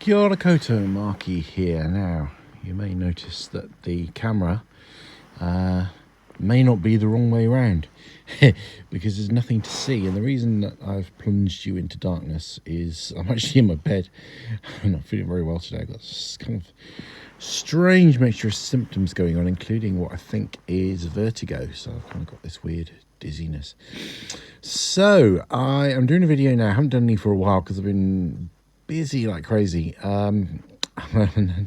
Kia ora koutou, Markie here. Now, you may notice that the camera may not be the wrong way around because there's nothing to see, and the reason that I've plunged you into darkness is I'm actually in my bed. I'm not feeling very well today. I've got this kind of strange mixture of symptoms going on, including what I think is vertigo, so I've kind of got this weird dizziness. So I am doing a video now. I haven't done any for a while because I've been busy like crazy, and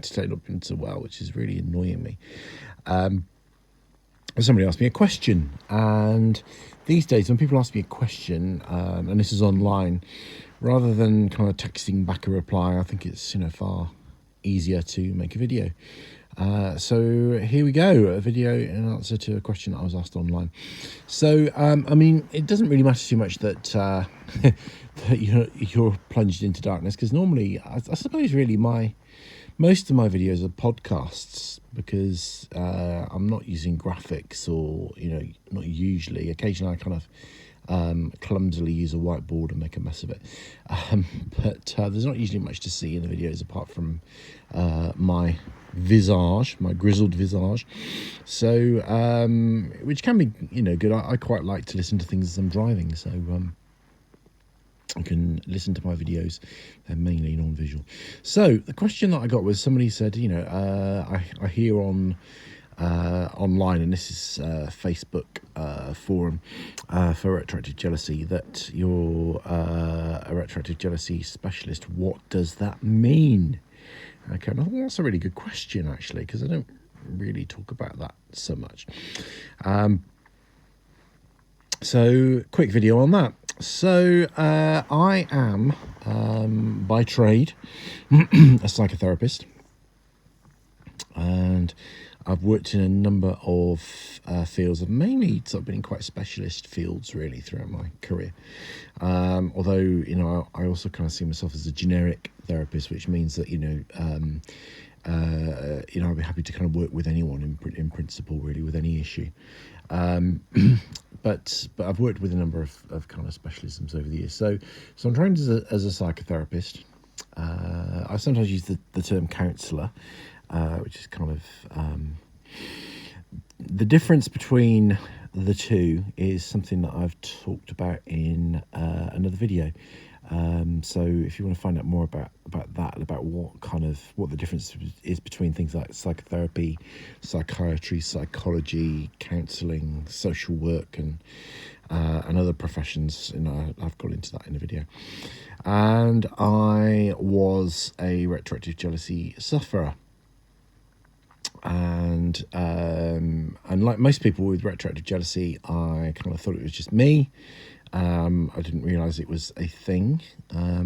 today not been so well, which is really annoying me. Somebody asked me a question, and these days when people ask me a question, and this is online, rather than kind of texting back a reply, I think it's far easier to make a video. So here we go, a video in answer to a question that I was asked online. So I mean, it doesn't really matter too much that that you're plunged into darkness, because normally I suppose really most of my videos are podcasts, because I'm not using graphics, or not usually. Occasionally I kind of clumsily use a whiteboard and make a mess of it, but there's not usually much to see in the videos apart from my visage, my grizzled visage. So which can be good. I quite like to listen to things as I'm driving, so you can listen to my videos. They're mainly non-visual. So the question that I got was, somebody said, I hear on online, and this is Facebook forum for retroactive jealousy, that you're a retroactive jealousy specialist. What does that mean? Okay, and I think that's a really good question, actually, because I don't really talk about that so much. So quick video on that. So I am by trade a psychotherapist, and I've worked in a number of fields. I've mainly sort of been in quite specialist fields really throughout my career. Although I also kind of see myself as a generic therapist, which means that I'll be happy to kind of work with anyone in principle, really, with any issue. But I've worked with a number of kind of specialisms over the years. So I'm trained as a psychotherapist. I sometimes use the term counsellor, which is kind of the difference between the two is something that I've talked about in another video. So if you want to find out more about that, about what the difference is between things like psychotherapy, psychiatry, psychology, counselling, social work, and other professions, I've gone into that in a video. And I was a retroactive jealousy sufferer. And like most people with retroactive jealousy, I kind of thought it was just me. I didn't realise it was a thing.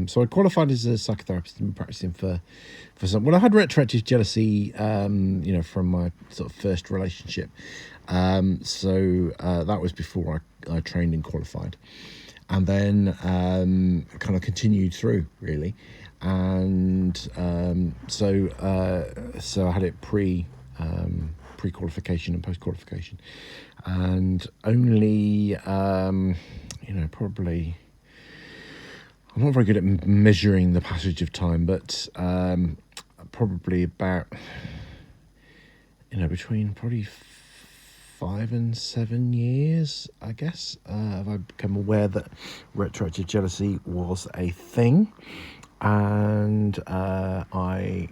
So I qualified as a psychotherapist and been practising for some. Well, I had retroactive jealousy, from my sort of first relationship. So that was before I trained and qualified, and then kind of continued through really. And so I had it pre-qualification and post-qualification, and only probably, I'm not very good at measuring the passage of time, but probably about between probably 5 and 7 years, I guess, have I become aware that retroactive jealousy was a thing. And I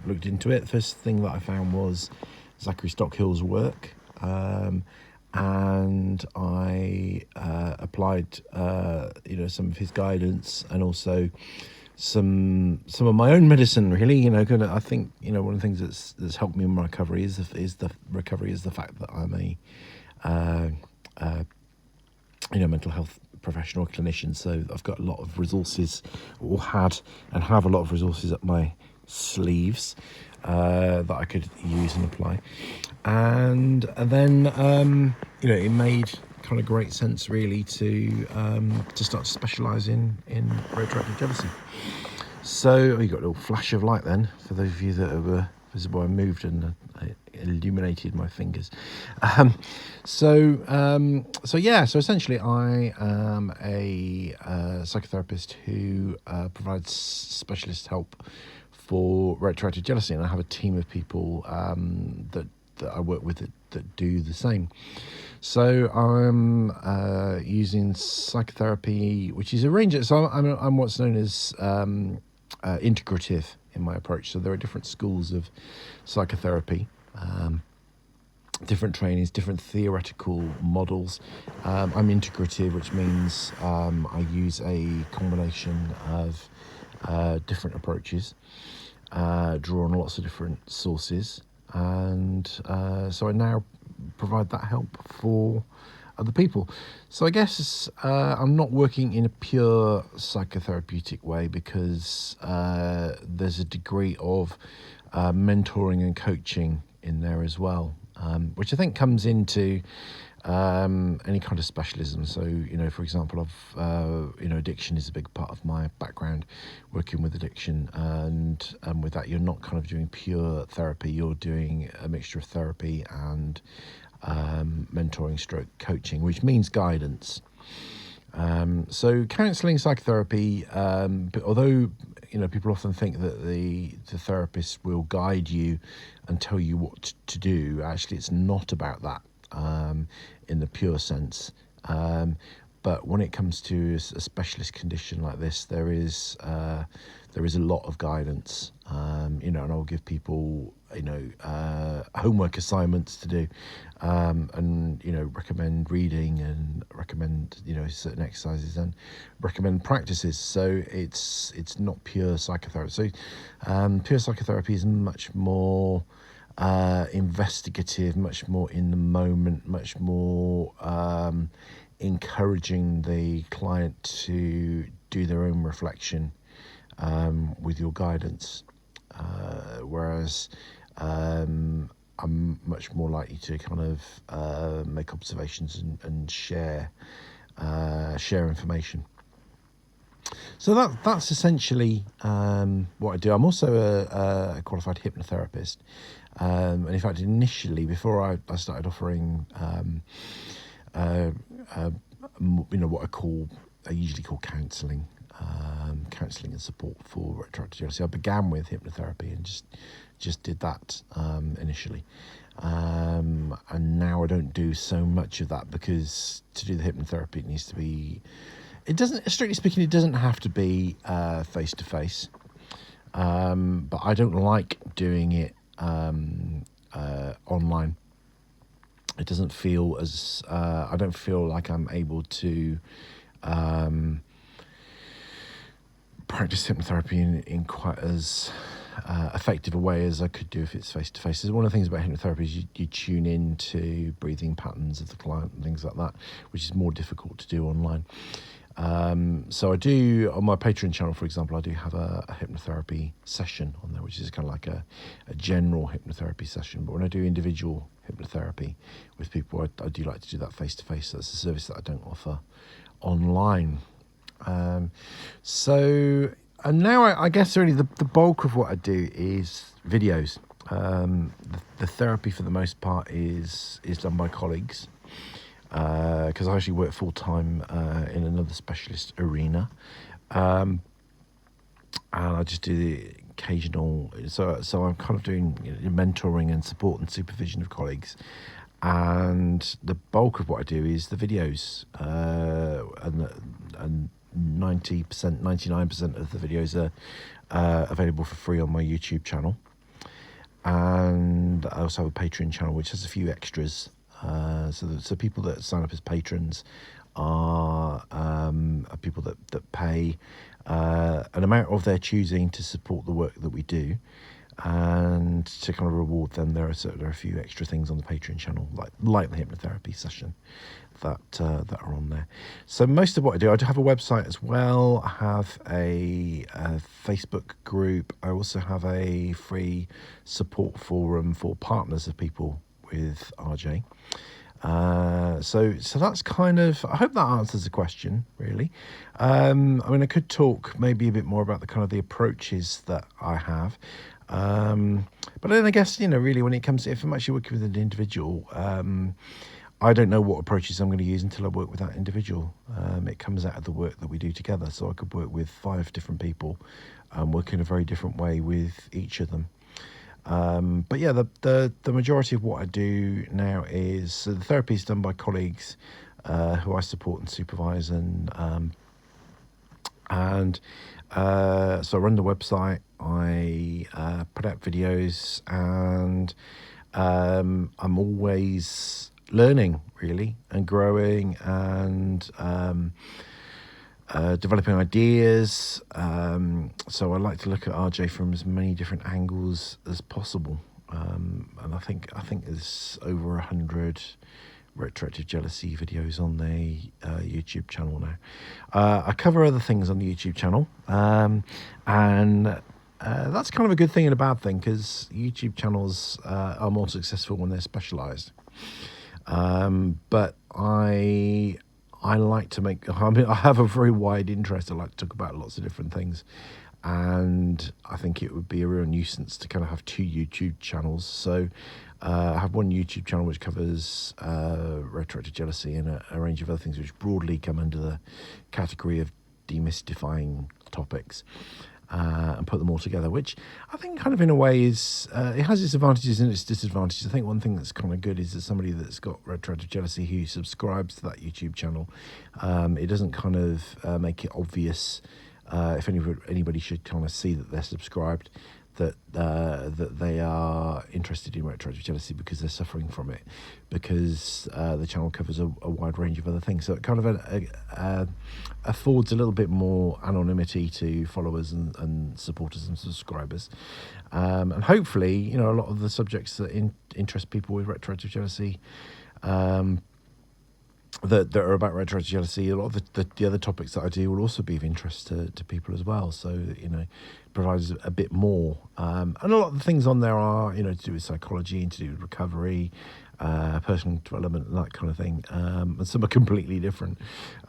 looked into it. The first thing that I found was Zachary Stockhill's work, and I applied some of his guidance, and also some of my own medicine, really. I think one of the things that's helped me in my recovery is the fact that I'm a mental health professional clinician. So I've got a lot of resources, or had and have a lot of resources up my sleeves that I could use and apply. And then it made kind of great sense really to start to specialise in retroactive jealousy. So you got a little flash of light then, for those of you that visible. I moved and I illuminated my fingers. So essentially I am a psychotherapist who provides specialist help for retroactive jealousy, and I have a team of people that I work with that do the same. So I'm using psychotherapy, which is a range of, so I'm what's known as integrative in my approach. So there are different schools of psychotherapy, different trainings, different theoretical models. I'm integrative, which means I use a combination of different approaches, draw on lots of different sources, and so I now provide that help for other people. So I guess I'm not working in a pure psychotherapeutic way, because there's a degree of mentoring and coaching in there as well, which I think comes into any kind of specialism. So, for example, addiction is a big part of my background, working with addiction, and with that, you're not kind of doing pure therapy. You're doing a mixture of therapy and mentoring stroke coaching, which means guidance. So counselling, psychotherapy, but although people often think that the therapist will guide you and tell you what to do, actually it's not about that in the pure sense. But when it comes to a specialist condition like this, there is a lot of guidance, and I'll give people homework assignments to do, and recommend reading and recommend certain exercises and recommend practices. So it's not pure psychotherapy. So pure psychotherapy is much more investigative, much more in the moment, much more encouraging the client to do their own reflection with your guidance, whereas I'm much more likely to kind of make observations and share information. So that's essentially what I do. I'm also a qualified hypnotherapist, and in fact, initially, before I started offering, what I usually call counselling, and support for retroactive jealousy, I began with hypnotherapy and just did that initially, and now I don't do so much of that, because to do the hypnotherapy it needs to be. It doesn't, strictly speaking, it doesn't have to be face to face, but I don't like doing it online. It doesn't feel as I don't feel like I'm able to practice hypnotherapy in quite as effective a way as I could do if it's face to face. One of the things about hypnotherapy is you tune in to breathing patterns of the client and things like that, which is more difficult to do online. So I do, on my Patreon channel, for example, I do have a hypnotherapy session on there, which is kind of like a general hypnotherapy session. But when I do individual hypnotherapy with people, I do like to do that face to face. That's a service that I don't offer online. And now I guess really the bulk of what I do is videos. The therapy for the most part is done by colleagues, because I actually work full time in another specialist arena, and I just do the occasional. So I'm kind of doing mentoring and support and supervision of colleagues, and the bulk of what I do is the videos, and 90%, 99% of the videos are available for free on my YouTube channel, and I also have a Patreon channel which has a few extras. So people that sign up as patrons are people that pay an amount of their choosing to support the work that we do, and to kind of reward them, there are a few extra things on the Patreon channel, like the hypnotherapy session that are on there. So most of what I do have a website as well. I have a Facebook group. I also have a free support forum for partners of people with RJ. So that's kind of, I hope that answers the question, really. I mean, I could talk maybe a bit more about the kind of the approaches that I have. But then I guess, really when it comes to, if I'm actually working with an individual, I don't know what approaches I'm going to use until I work with that individual. It comes out of the work that we do together. So I could work with 5 different people, work in a very different way with each of them. But yeah, the majority of what I do now is, so the therapy is done by colleagues who I support and supervise, and so I run the website, I put out videos, and I'm always learning really and growing and developing ideas. So I like to look at RJ from as many different angles as possible. And I think there's over 100 retroactive jealousy videos on the YouTube channel now. I cover other things on the YouTube channel, and that's kind of a good thing and a bad thing, because YouTube channels are more successful when they're specialised. But I like to make, I have a very wide interest. I like to talk about lots of different things. And I think it would be a real nuisance to kind of have 2 YouTube channels. So I have one YouTube channel which covers retroactive jealousy and a range of other things which broadly come under the category of demystifying topics, and put them all together, which I think kind of in a way is, it has its advantages and its disadvantages. I think one thing that's kind of good is that somebody that's got retroactive jealousy who subscribes to that YouTube channel, it doesn't kind of make it obvious, if anybody should kind of see that they're subscribed, that they are interested in retroactive jealousy because they're suffering from it, because the channel covers a wide range of other things. So it kind of affords a little bit more anonymity to followers and supporters and subscribers, and hopefully, a lot of the subjects that interest people with retroactive jealousy, that are about retroactive jealousy, a lot of the other topics that I do will also be of interest to people as well. So, it provides a bit more. And a lot of the things on there are, to do with psychology and to do with recovery, personal development and that kind of thing. And some are completely different.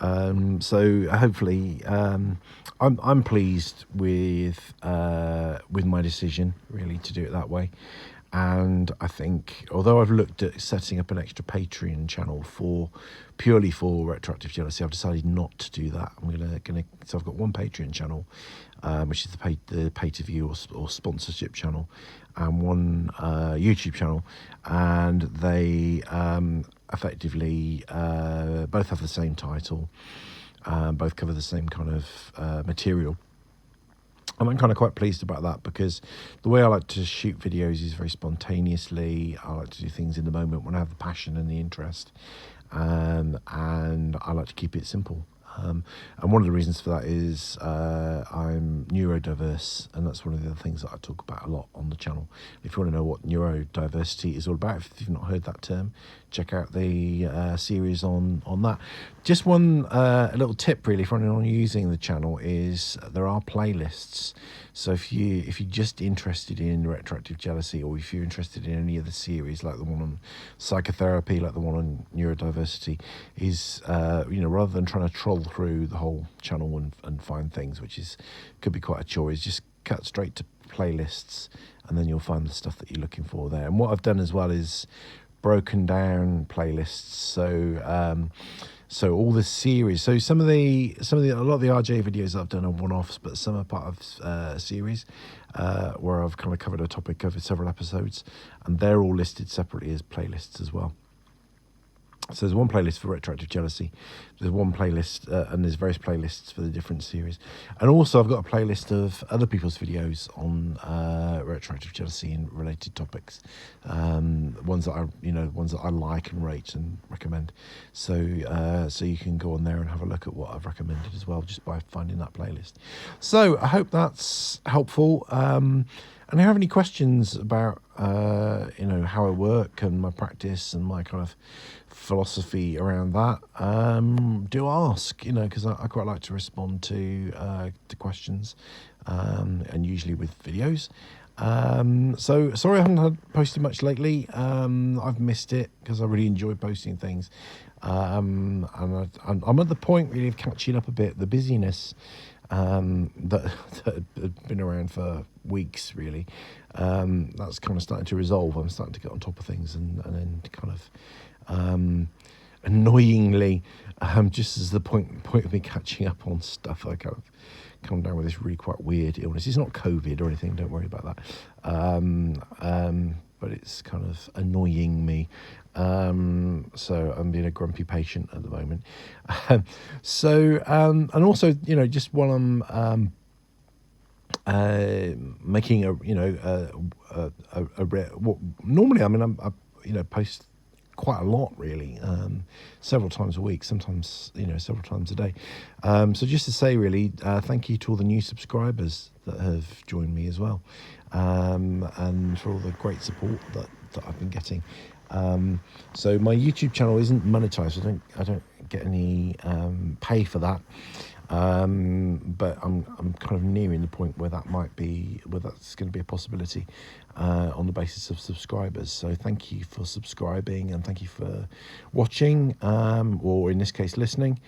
So hopefully, I'm pleased with my decision really to do it that way. And I think, although I've looked at setting up an extra Patreon channel purely for retroactive jealousy, I've decided not to do that. I'm gonna. So I've got one Patreon channel, which is the pay to view or sponsorship channel, and one YouTube channel, and they effectively both have the same title, both cover the same kind of material. And I'm kind of quite pleased about that, because the way I like to shoot videos is very spontaneously. I like to do things in the moment when I have the passion and the interest, and I like to keep it simple. And one of the reasons for that is I'm neurodiverse, and that's one of the other things that I talk about a lot on the channel. If you want to know what neurodiversity is all about, if you've not heard that term, check out the series on that. Just one a little tip really for anyone using the channel is there are playlists. So if you're just interested in retroactive jealousy, or if you're interested in any of the series, like the one on psychotherapy, like the one on neurodiversity, is rather than trying to troll through the whole channel and find things, which could be quite a chore, is just cut straight to playlists, and then you'll find the stuff that you're looking for there. And what I've done as well is broken down playlists. So all the series. So a lot of the RJ videos I've done are one-offs, but some are part of a series where I've kind of covered a topic over several episodes, and they're all listed separately as playlists as well. So there's one playlist for retroactive jealousy, there's one playlist, and there's various playlists for the different series. And also I've got a playlist of other people's videos on retroactive jealousy and related topics, ones that I like and rate and recommend. So you can go on there and have a look at what I've recommended as well, just by finding that playlist. So I hope that's helpful. And if you have any questions about how I work and my practice and my kind of philosophy around that, do ask, because I quite like to respond to questions, and usually with videos. So sorry I haven't posted much lately. I've missed it because I really enjoy posting things, and I'm at the point really of catching up a bit. The busyness that had been around for weeks, really. That's kind of starting to resolve. I'm starting to get on top of things, and then kind of annoyingly, just as the point of me catching up on stuff, I kind of come down with this really quite weird illness. It's not COVID or anything, don't worry about that. But it's kind of annoying me. So I'm being a grumpy patient at the moment. And also, just while I'm making normally, I mean, I post quite a lot, really, several times a week, sometimes several times a day. So just to say, really, thank you to all the new subscribers that have joined me as well, and for all the great support that I've been getting. So my YouTube channel isn't monetized. I don't get any pay for that. But I'm kind of nearing the point where that's going to be a possibility on the basis of subscribers. So thank you for subscribing, and thank you for watching, or in this case listening.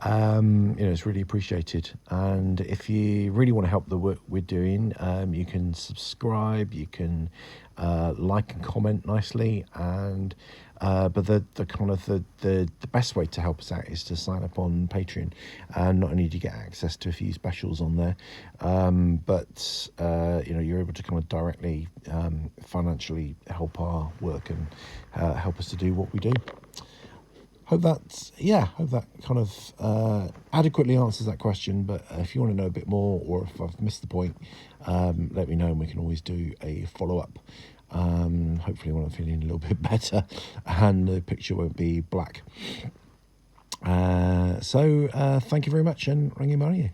It's really appreciated. And if you really want to help the work we're doing, you can subscribe, you can like and comment nicely, and but the kind of the best way to help us out is to sign up on Patreon, and not only do you get access to a few specials on there, but you're able to kind of directly financially help our work and help us to do what we do. Hope that kind of adequately answers that question. But if you want to know a bit more, or if I've missed the point, let me know, and we can always do a follow-up. Hopefully when I'm feeling a little bit better and the picture won't be black. So thank you very much, and Rangimarie.